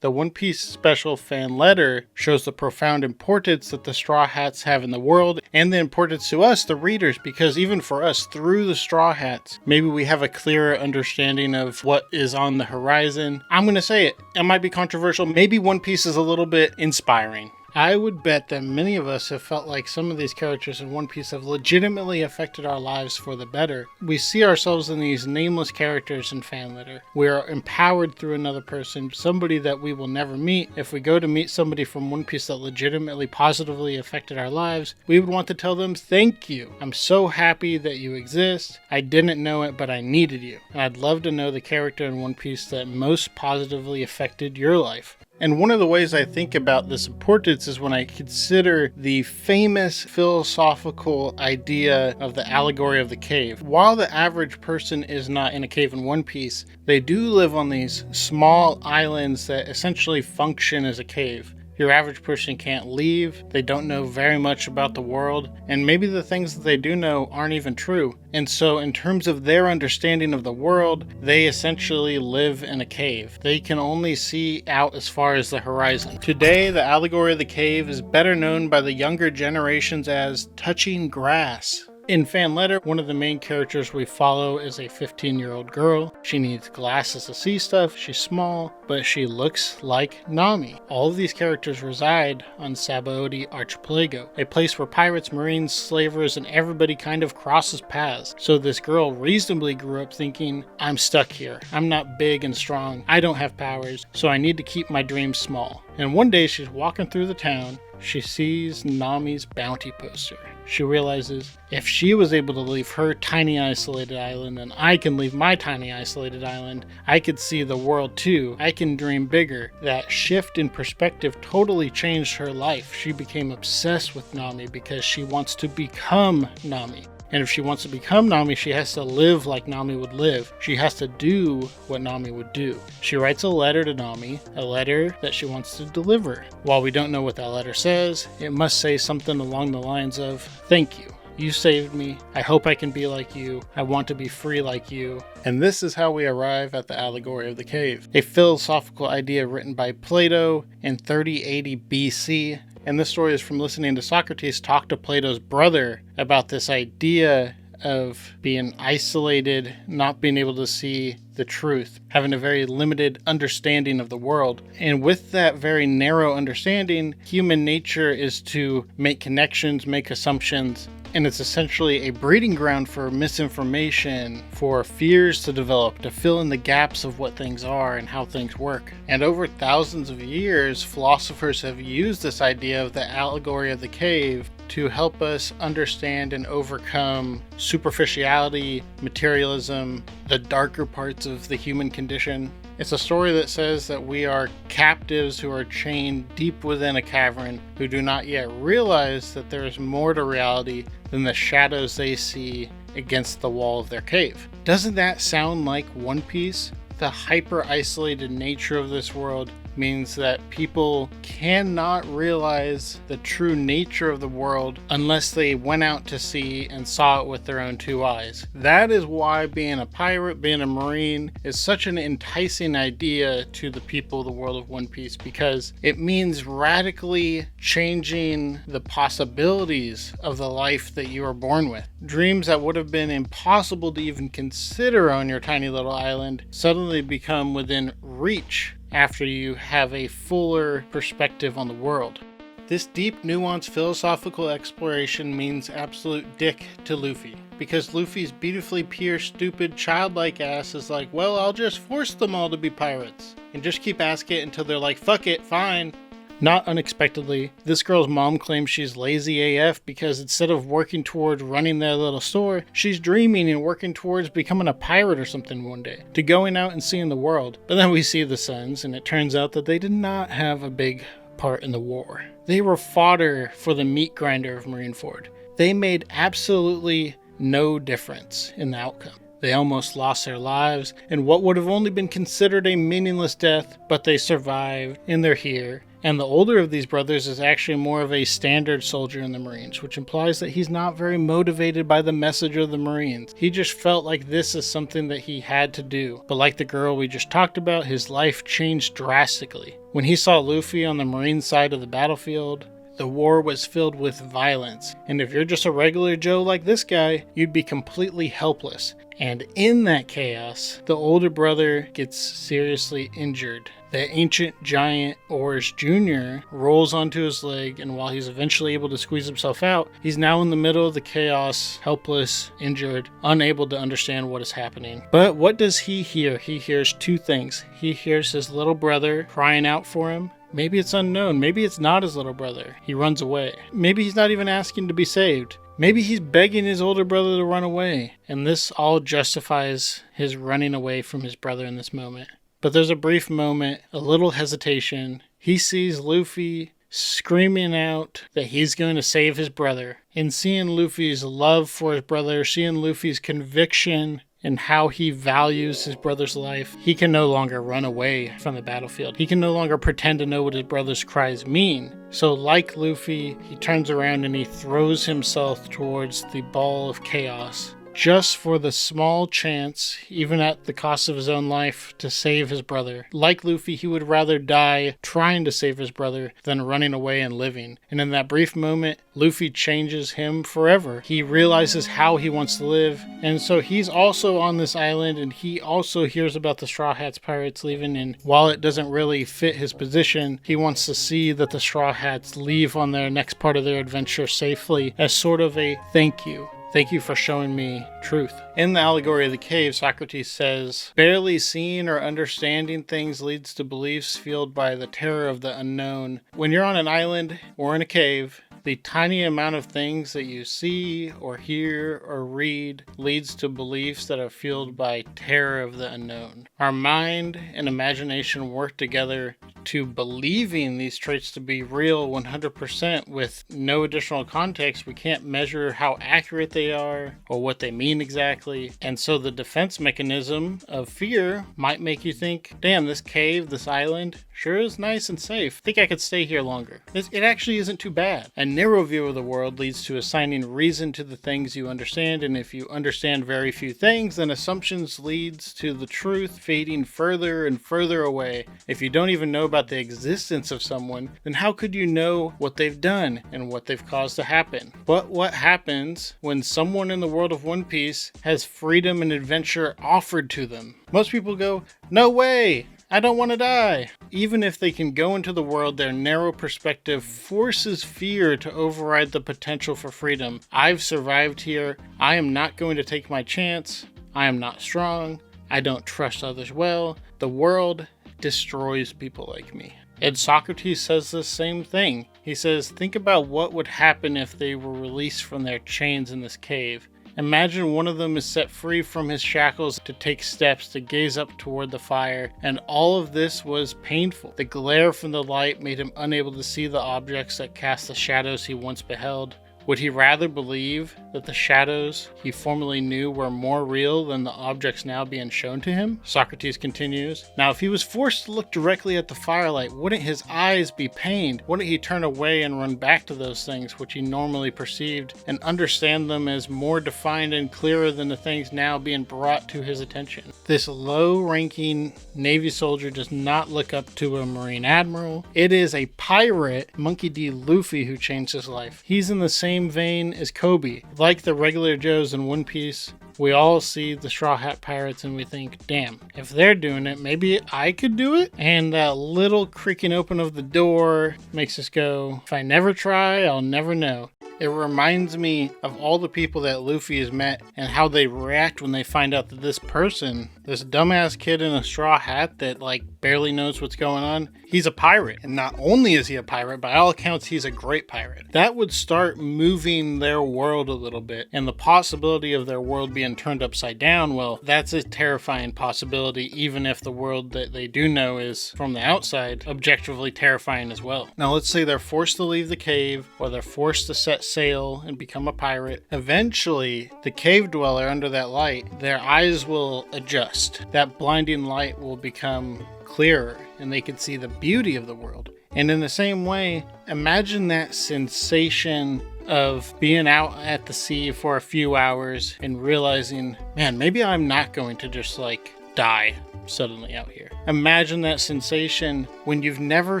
The One Piece special fan letter shows the profound importance that the Straw Hats have in the world and the importance to us, the readers, because even for us, through the Straw Hats, maybe we have a clearer understanding of what is on the horizon. I'm going to say it. It might be controversial. Maybe One Piece is a little bit inspiring. I would bet that many of us have felt like some of these characters in One Piece have legitimately affected our lives for the better. We see ourselves in these nameless characters in fan letter. We are empowered through another person, somebody that we will never meet. If we go to meet somebody from One Piece that legitimately positively affected our lives, we would want to tell them, thank you. I'm so happy that you exist. I didn't know it, but I needed you. And I'd love to know the character in One Piece that most positively affected your life. And one of the ways I think about this importance is when I consider the famous philosophical idea of the allegory of the cave. While the average person is not in a cave in One Piece, they do live on these small islands that essentially function as a cave. Your average person can't leave, they don't know very much about the world, and maybe the things that they do know aren't even true. And so in terms of their understanding of the world, they essentially live in a cave. They can only see out as far as the horizon. Today, the allegory of the cave is better known by the younger generations as touching grass. In fan letter, one of the main characters we follow is a 15-year-old girl. She needs glasses to see stuff, she's small, but she looks like Nami. All of these characters reside on Sabaody Archipelago, a place where pirates, marines, slavers, and everybody kind of crosses paths. So this girl reasonably grew up thinking, I'm stuck here. I'm not big and strong. I don't have powers, so I need to keep my dreams small. And one day she's walking through the town. She sees Nami's bounty poster. She realizes if she was able to leave her tiny isolated island, then I can leave my tiny isolated island. I could see the world too. I can dream bigger. That shift in perspective totally changed her life. She became obsessed with Nami because she wants to become Nami. And if she wants to become Nami, she has to live like Nami would live. She has to do what Nami would do. She writes a letter to Nami, a letter that she wants to deliver. While we don't know what that letter says, it must say something along the lines of, thank you. You saved me. I hope I can be like you. I want to be free like you. And this is how we arrive at the allegory of the cave, a philosophical idea written by Plato in 3080 BC. And this story is from listening to Socrates talk to Plato's brother about this idea of being isolated, not being able to see the truth, having a very limited understanding of the world. And with that very narrow understanding, human nature is to make connections, make assumptions, and it's essentially a breeding ground for misinformation, for fears to develop, to fill in the gaps of what things are and how things work. And over thousands of years, philosophers have used this idea of the allegory of the cave to help us understand and overcome superficiality, materialism, the darker parts of the human condition. It's a story that says that we are captives who are chained deep within a cavern, who do not yet realize that there is more to reality than the shadows they see against the wall of their cave. Doesn't that sound like One Piece? The hyper-isolated nature of this world means that people cannot realize the true nature of the world unless they went out to sea and saw it with their own two eyes. That is why being a pirate, being a marine, is such an enticing idea to the people of the world of One Piece, because it means radically changing the possibilities of the life that you are born with. Dreams that would have been impossible to even consider on your tiny little island suddenly become within reach after you have a fuller perspective on the world. This deep, nuanced philosophical exploration means absolute dick to Luffy, because Luffy's beautifully pure, stupid, childlike ass is like, well, I'll just force them all to be pirates, and just keep asking it until they're like, fuck it, fine. Not unexpectedly, this girl's mom claims she's lazy AF because instead of working towards running their little store, she's dreaming and working towards becoming a pirate or something one day, to going out and seeing the world. But then we see the sons, and it turns out that they did not have a big part in the war. They were fodder for the meat grinder of Marineford. They made absolutely no difference in the outcome. They almost lost their lives in what would have only been considered a meaningless death, but they survived, and they're here, And the older of these brothers is actually more of a standard soldier in the Marines, which implies that he's not very motivated by the message of the Marines. He just felt like this is something that he had to do. But like the girl we just talked about, his life changed drastically. When he saw Luffy on the Marine side of the battlefield, the war was filled with violence. And if you're just a regular Joe like this guy, you'd be completely helpless. And in that chaos, the older brother gets seriously injured. The ancient giant Ors Jr. rolls onto his leg, and while he's eventually able to squeeze himself out, he's now in the middle of the chaos, helpless, injured, unable to understand what is happening. But what does he hear? He hears two things. He hears his little brother crying out for him. Maybe it's unknown. Maybe it's not his little brother. He runs away. Maybe he's not even asking to be saved. Maybe he's begging his older brother to run away. And this all justifies his running away from his brother in this moment. But there's a brief moment, a little hesitation. He sees Luffy screaming out that he's going to save his brother. And seeing Luffy's love for his brother, seeing Luffy's conviction and how he values his brother's life, he can no longer run away from the battlefield. He can no longer pretend to know what his brother's cries mean. So like Luffy, he turns around and he throws himself towards the ball of chaos, just for the small chance, even at the cost of his own life, to save his brother. Like Luffy, he would rather die trying to save his brother than running away and living. And in that brief moment, Luffy changes him forever. He realizes how he wants to live, and so he's also on this island, and he also hears about the Straw Hats pirates leaving, and while it doesn't really fit his position, he wants to see that the Straw Hats leave on their next part of their adventure safely as sort of a thank you. Thank you for showing me truth. In the Allegory of the Cave, Socrates says, barely seeing or understanding things leads to beliefs fueled by the terror of the unknown. When you're on an island or in a cave, the tiny amount of things that you see or hear or read leads to beliefs that are fueled by terror of the unknown. Our mind and imagination work together to believing these traits to be real 100% with no additional context. We can't measure how accurate they are or what they mean exactly. And so the defense mechanism of fear might make you think, damn, this cave, this island, sure is nice and safe. I think I could stay here longer. It actually isn't too bad. A narrow view of the world leads to assigning reason to the things you understand, and if you understand very few things, then assumptions leads to the truth fading further and further away. If you don't even know about the existence of someone, then how could you know what they've done and what they've caused to happen? But what happens when someone in the world of One Piece has freedom and adventure offered to them? Most people go, no way! I don't want to die. Even if they can go into the world, their narrow perspective forces fear to override the potential for freedom. I've survived here. I am not going to take my chance. I am not strong. I don't trust others well. The world destroys people like me. And Socrates says the same thing. He says, think about what would happen if they were released from their chains in this cave. Imagine one of them is set free from his shackles to take steps to gaze up toward the fire, and all of this was painful. The glare from the light made him unable to see the objects that cast the shadows he once beheld. Would he rather believe that the shadows he formerly knew were more real than the objects now being shown to him? Socrates continues, now if he was forced to look directly at the firelight, wouldn't his eyes be pained? Wouldn't he turn away and run back to those things which he normally perceived and understand them as more defined and clearer than the things now being brought to his attention? This low-ranking Navy soldier does not look up to a Marine admiral. It is a pirate, Monkey D. Luffy, who changed his life. He's in the same vein as Kobe. Like the regular Joes in One Piece, we all see the Straw Hat Pirates and we think, damn, if they're doing it, maybe I could do it? And that little creaking open of the door makes us go, if I never try, I'll never know. It reminds me of all the people that Luffy has met and how they react when they find out that this person, this dumbass kid in a straw hat that barely knows what's going on, he's a pirate. And not only is he a pirate, by all accounts, he's a great pirate. That would start moving their world a little bit. And the possibility of their world being turned upside down, well, that's a terrifying possibility, even if the world that they do know is, from the outside, objectively terrifying as well. Now, let's say they're forced to leave the cave, or they're forced to set sail and become a pirate. Eventually, the cave dweller under that light, their eyes will adjust. That blinding light will become clearer and they can see the beauty of the world. And in the same way, imagine that sensation of being out at the sea for a few hours and realizing, man, maybe I'm not going to just like die suddenly out here. Imagine that sensation when you've never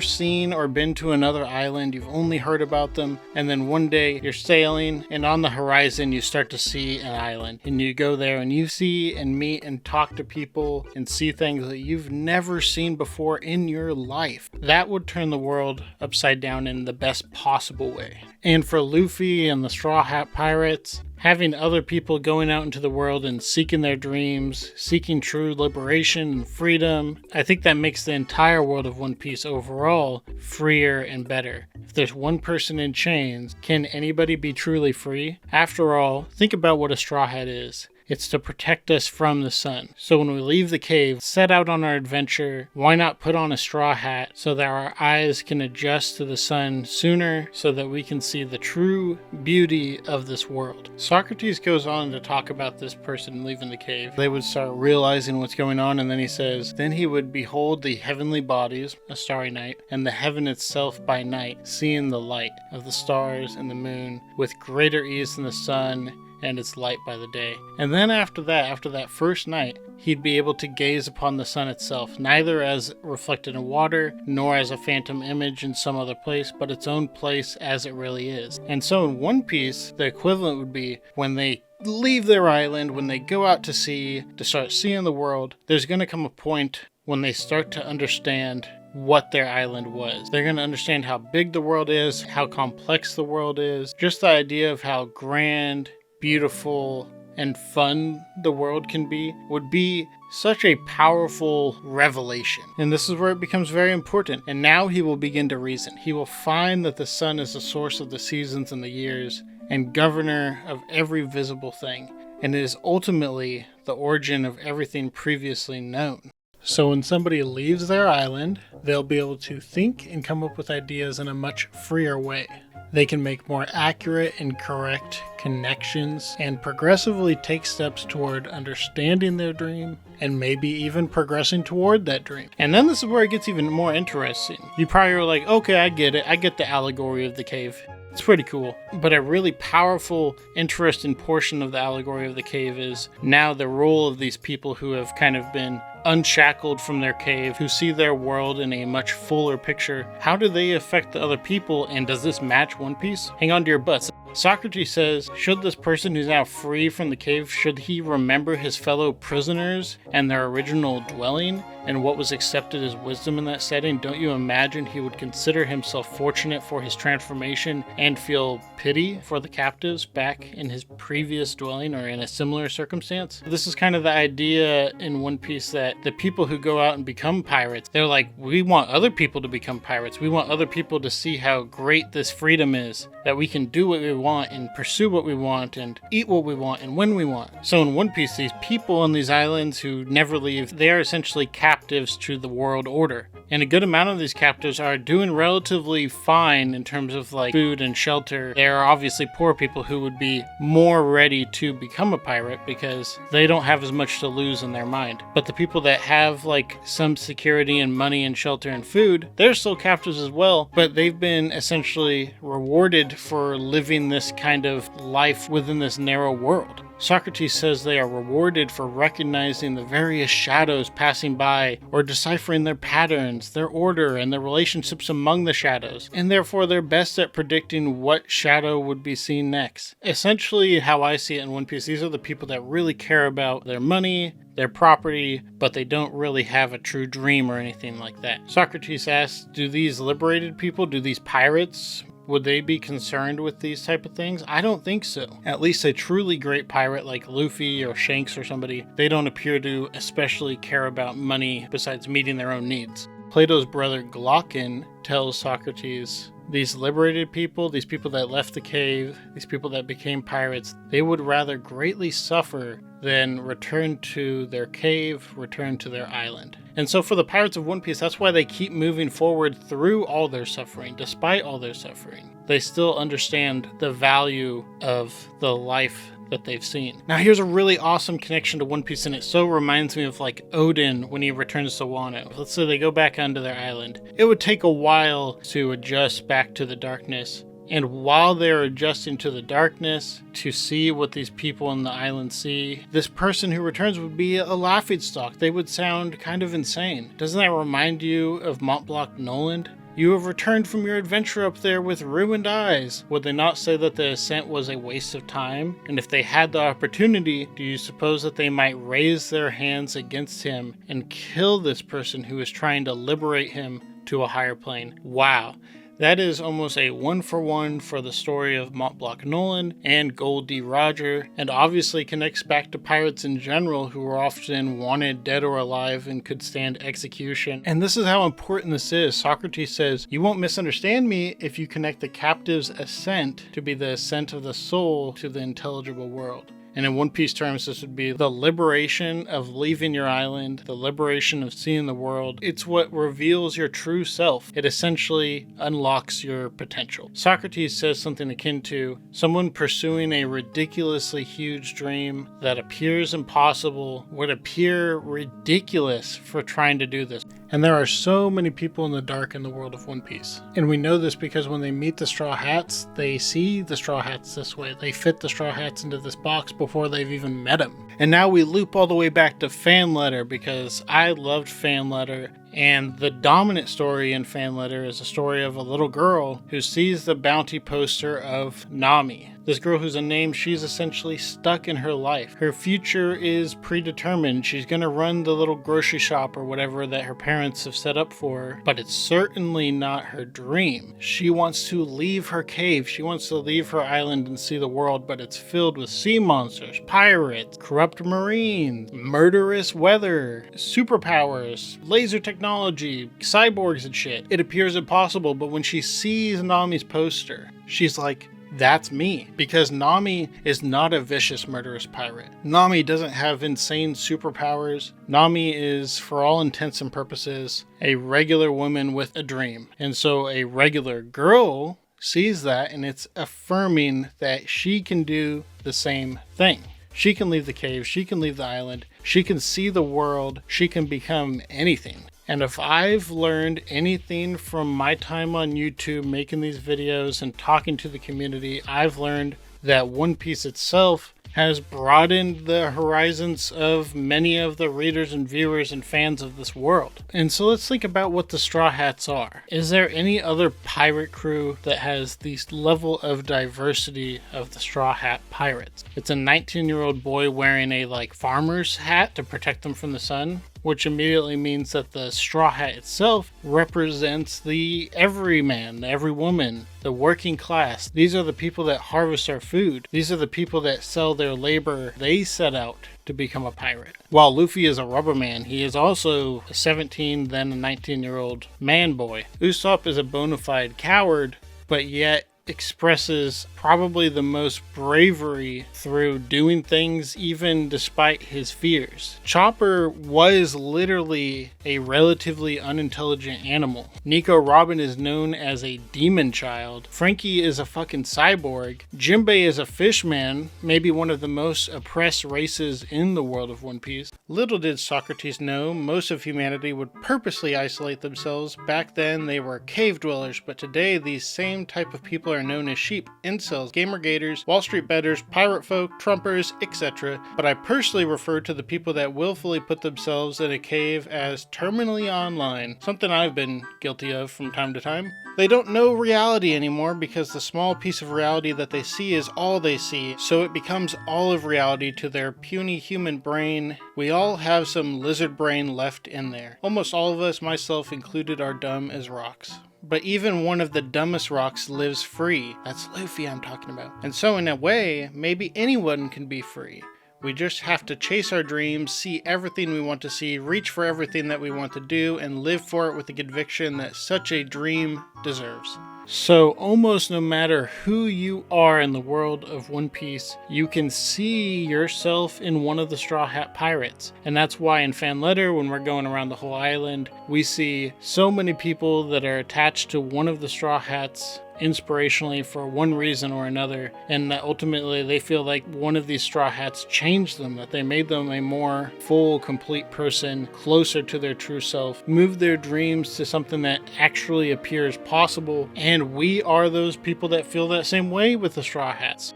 seen or been to another island, you've only heard about them, and then one day you're sailing and on the horizon you start to see an island, and you go there and you see and meet and talk to people and see things that you've never seen before in your life. That would turn the world upside down in the best possible way. And for Luffy and the Straw Hat Pirates, having other people going out into the world and seeking their dreams, seeking true liberation and freedom, I think that makes the entire world of One Piece overall freer and better. If there's one person in chains, can anybody be truly free? After all, think about what a Straw Hat is. It's to protect us from the sun. So when we leave the cave, set out on our adventure, why not put on a straw hat so that our eyes can adjust to the sun sooner so that we can see the true beauty of this world? Socrates goes on to talk about this person leaving the cave. They would start realizing what's going on, and then he says, then he would behold the heavenly bodies, a starry night, and the heaven itself by night, seeing the light of the stars and the moon with greater ease than the sun and its light by the day. And then after that first night, he'd be able to gaze upon the sun itself, neither as reflected in water, nor as a phantom image in some other place, but its own place as it really is. And so in One Piece, the equivalent would be when they leave their island, when they go out to sea, to start seeing the world, there's going to come a point when they start to understand what their island was. They're going to understand how big the world is, how complex the world is, just the idea of how grand, beautiful, and fun the world can be would be such a powerful revelation. And this is where it becomes very important. And now he will begin to reason. He will find that the sun is the source of the seasons and the years, and governor of every visible thing, and it is ultimately the origin of everything previously known. So when somebody leaves their island, they'll be able to think and come up with ideas in a much freer way. They can make more accurate and correct connections and progressively take steps toward understanding their dream and maybe even progressing toward that dream. And then this is where it gets even more interesting. You probably are like, okay, I get it. I get the allegory of the cave. It's pretty cool. But a really powerful, interesting portion of the allegory of the cave is now the role of these people who have kind of been unshackled from their cave, who see their world in a much fuller picture. How do they affect the other people, and does this match One Piece? Hang on to your butts. Socrates says, should this person who's now free from the cave, should he remember his fellow prisoners and their original dwelling and what was accepted as wisdom in that setting? Don't you imagine he would consider himself fortunate for his transformation and feel pity for the captives back in his previous dwelling or in a similar circumstance? This is kind of the idea in One Piece that the people who go out and become pirates, they're like, we want other people to become pirates. We want other people to see how great this freedom is, that we can do what we want and pursue what we want and eat what we want and when we want. So in One Piece, these people on these islands who never leave, they are essentially captives to the world order. And a good amount of these captives are doing relatively fine in terms of like food and shelter. There are obviously poor people who would be more ready to become a pirate because they don't have as much to lose in their mind. But the people that have like some security and money and shelter and food, they're still captives as well, but they've been essentially rewarded for living this kind of life within this narrow world. Socrates says they are rewarded for recognizing the various shadows passing by or deciphering their patterns, their order, and the relationships among the shadows, and therefore they're best at predicting what shadow would be seen next. Essentially, how I see it in One Piece, these are the people that really care about their money, their property, but they don't really have a true dream or anything like that. Socrates asks, do these liberated people, do these pirates, would they be concerned with these type of things? I don't think so. At least a truly great pirate like Luffy or Shanks or somebody, they don't appear to especially care about money besides meeting their own needs. Plato's brother Glaucon tells Socrates, these liberated people, these people that left the cave, these people that became pirates, they would rather greatly suffer than return to their cave, return to their island. And so for the pirates of One Piece, that's why they keep moving forward through all their suffering, despite all their suffering. They still understand the value of the life that they've seen. Now here's a really awesome connection to One Piece, and it so reminds me of like Odin when he returns to Wano. Let's say they go back onto their island. It would take a while to adjust back to the darkness. And while they're adjusting to the darkness, to see what these people on the island see, this person who returns would be a laughingstock. They would sound kind of insane. Doesn't that remind you of Mont Blanc Noland? You have returned from your adventure up there with ruined eyes. Would they not say that the ascent was a waste of time? And if they had the opportunity, do you suppose that they might raise their hands against him and kill this person who is trying to liberate him to a higher plane? Wow. That is almost a one-for-one for the story of Mont Blanc Noland and Gold D. Roger, and obviously connects back to pirates in general who were often wanted dead or alive and could stand execution. And this is how important this is. Socrates says, "You won't misunderstand me if you connect the captive's ascent to be the ascent of the soul to the intelligible world." And in One Piece terms, this would be the liberation of leaving your island, the liberation of seeing the world. It's what reveals your true self. It essentially unlocks your potential. Socrates says something akin to, someone pursuing a ridiculously huge dream that appears impossible would appear ridiculous for trying to do this. And there are so many people in the dark in the world of One Piece. And we know this because when they meet the Straw Hats, they see the Straw Hats this way. They fit the Straw Hats into this box before they've even met them. And now we loop all the way back to Fan Letter, because I loved Fan Letter. And the dominant story in Fan Letter is a story of a little girl who sees the bounty poster of Nami. This girl who's a name, she's essentially stuck in her life. Her future is predetermined. She's going to run the little grocery shop or whatever that her parents have set up for her, but it's certainly not her dream. She wants to leave her cave. She wants to leave her island and see the world, but it's filled with sea monsters, pirates, corrupt marines, murderous weather, superpowers, laser technology, cyborgs and shit. It appears impossible, but when she sees Nami's poster, she's like, that's me. Because Nami is not a vicious, murderous pirate. Nami doesn't have insane superpowers. Nami is, for all intents and purposes, a regular woman with a dream. And so a regular girl sees that, and it's affirming that she can do the same thing. She can leave the cave, she can leave the island, she can see the world, she can become anything. And if I've learned anything from my time on YouTube making these videos and talking to the community, I've learned that One Piece itself has broadened the horizons of many of the readers and viewers and fans of this world. And so let's think about what the Straw Hats are. Is there any other pirate crew that has this level of diversity of the Straw Hat Pirates? It's a 19-year-old boy wearing a farmer's hat to protect them from the sun, which immediately means that the Straw Hat itself represents the everyman, the everywoman, the working class. These are the people that harvest our food. These are the people that sell their labor. They set out to become a pirate. While Luffy is a rubber man, he is also a 17, then a 19-year-old man boy. Usopp is a bona fide coward, but yet expresses probably the most bravery through doing things even despite his fears. Chopper was literally a relatively unintelligent animal. Nico Robin is known as a demon child. Frankie is a fucking cyborg. Jinbei is a fishman, maybe one of the most oppressed races in the world of One Piece. Little did Socrates know most of humanity would purposely isolate themselves. Back then they were cave dwellers, but today these same type of people are known as sheep, incels, gamergators, Wall Street bettors, pirate folk, Trumpers, etc. But I personally refer to the people that willfully put themselves in a cave as terminally online, something I've been guilty of from time to time. They don't know reality anymore because the small piece of reality that they see is all they see, so it becomes all of reality to their puny human brain. We all have some lizard brain left in there. Almost all of us, myself included, are dumb as rocks. But even one of the dumbest rocks lives free. That's Luffy I'm talking about. And so in a way, maybe anyone can be free. We just have to chase our dreams, see everything we want to see, reach for everything that we want to do, and live for it with the conviction that such a dream deserves. So almost no matter who you are in the world of One Piece, you can see yourself in one of the Straw Hat Pirates. And that's why in Fan Letter, when we're going around the whole island, we see so many people that are attached to one of the Straw Hats. inspirationally for one reason or another, and that ultimately they feel like one of these straw hats changed them, that they made them a more full, complete person, closer to their true self, moved their dreams to something that actually appears possible, and we are those people that feel that same way with the straw hats.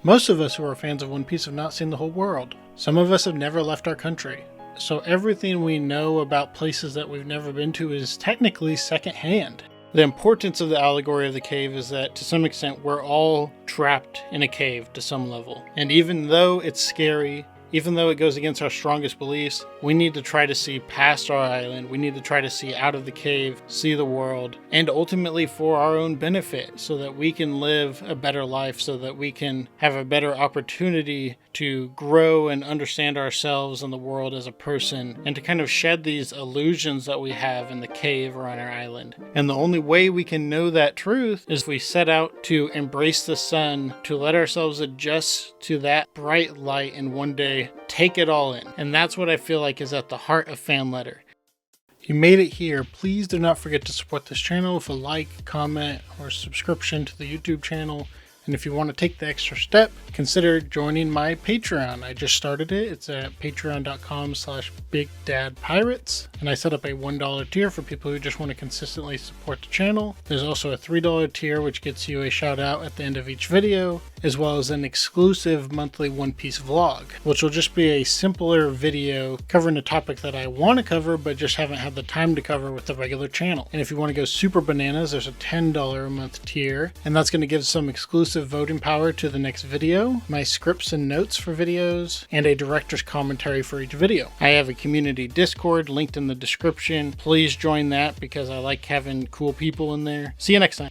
Most of us who are fans of One Piece have not seen the whole world. Some of us have never left our country. So everything we know about places that we've never been to is technically secondhand. The importance of the allegory of the cave is that to some extent we're all trapped in a cave to some level. And even though it's scary, even though it goes against our strongest beliefs, we need to try to see past our island. We need to try to see out of the cave, see the world, and ultimately for our own benefit so that we can live a better life, so that we can have a better opportunity to grow and understand ourselves and the world as a person, and to kind of shed these illusions that we have in the cave or on our island. And the only way we can know that truth is if we set out to embrace the sun, to let ourselves adjust to that bright light, and one day take it all in. And that's what I feel like is at the heart of Fan Letter. If you made it here, please do not forget to support this channel with a like, comment, or subscription to the YouTube channel. And if you want to take the extra step, consider joining my Patreon. I just started it. It's at patreon.com/BigDadPirates. And I set up a $1 tier for people who just want to consistently support the channel. There's also a $3 tier, which gets you a shout out at the end of each video, as well as an exclusive monthly One Piece vlog, which will just be a simpler video covering a topic that I want to cover, but just haven't had the time to cover with the regular channel. And if you want to go super bananas, there's a $10 a month tier, and that's going to give some exclusive voting power to the next video, my scripts and notes for videos, and a director's commentary for each video. I have a community Discord linked in the description. Please join that because I like having cool people in there. See you next time.